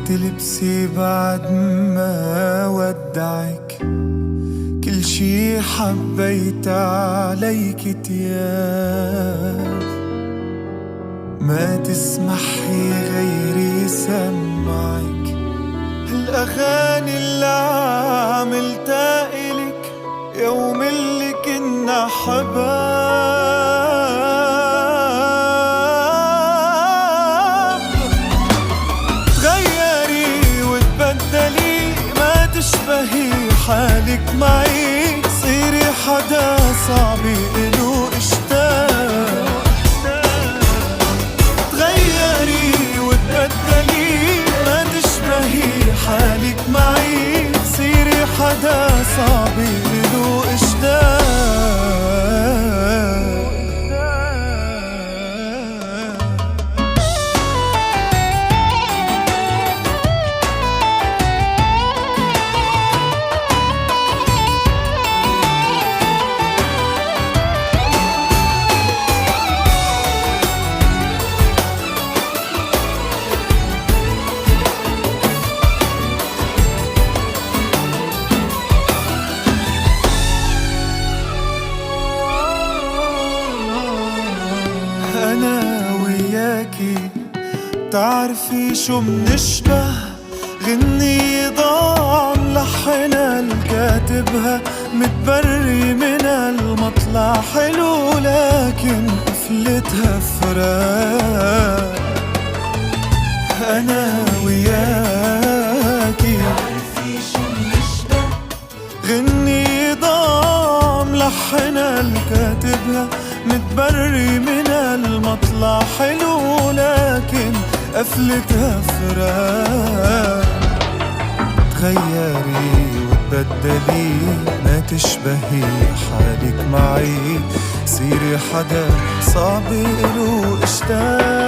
تلبسي بعد ما ودعك، كل شي حبيت عليك تياب، ما تسمحي غيري سمعك هالأغاني اللي عملتها إلك يوم اللي كنا حباب. تغيري وتبدلي ما تشبهي حالك معي، صيري حدا صعب إله اشتاق. تغيري وتبدلي ما تشبهي حالك معي، صيري حدا صعب إله اشتاق. أنا وياكي تعرفي شو منشبه، غنية ضاع ملحنها الكاتبها، متبري من المطلع حلو لكن قفلتها فراق. أنا وياكي تعرفي شو منشبه، غنية ضاع ملحنها الكاتبها، متبري من المطلع حلو لكن قفلتها فراق. تغيري وتبدلي ما تشبهي حالك معي، صيري حدا صعب إله اشتاق.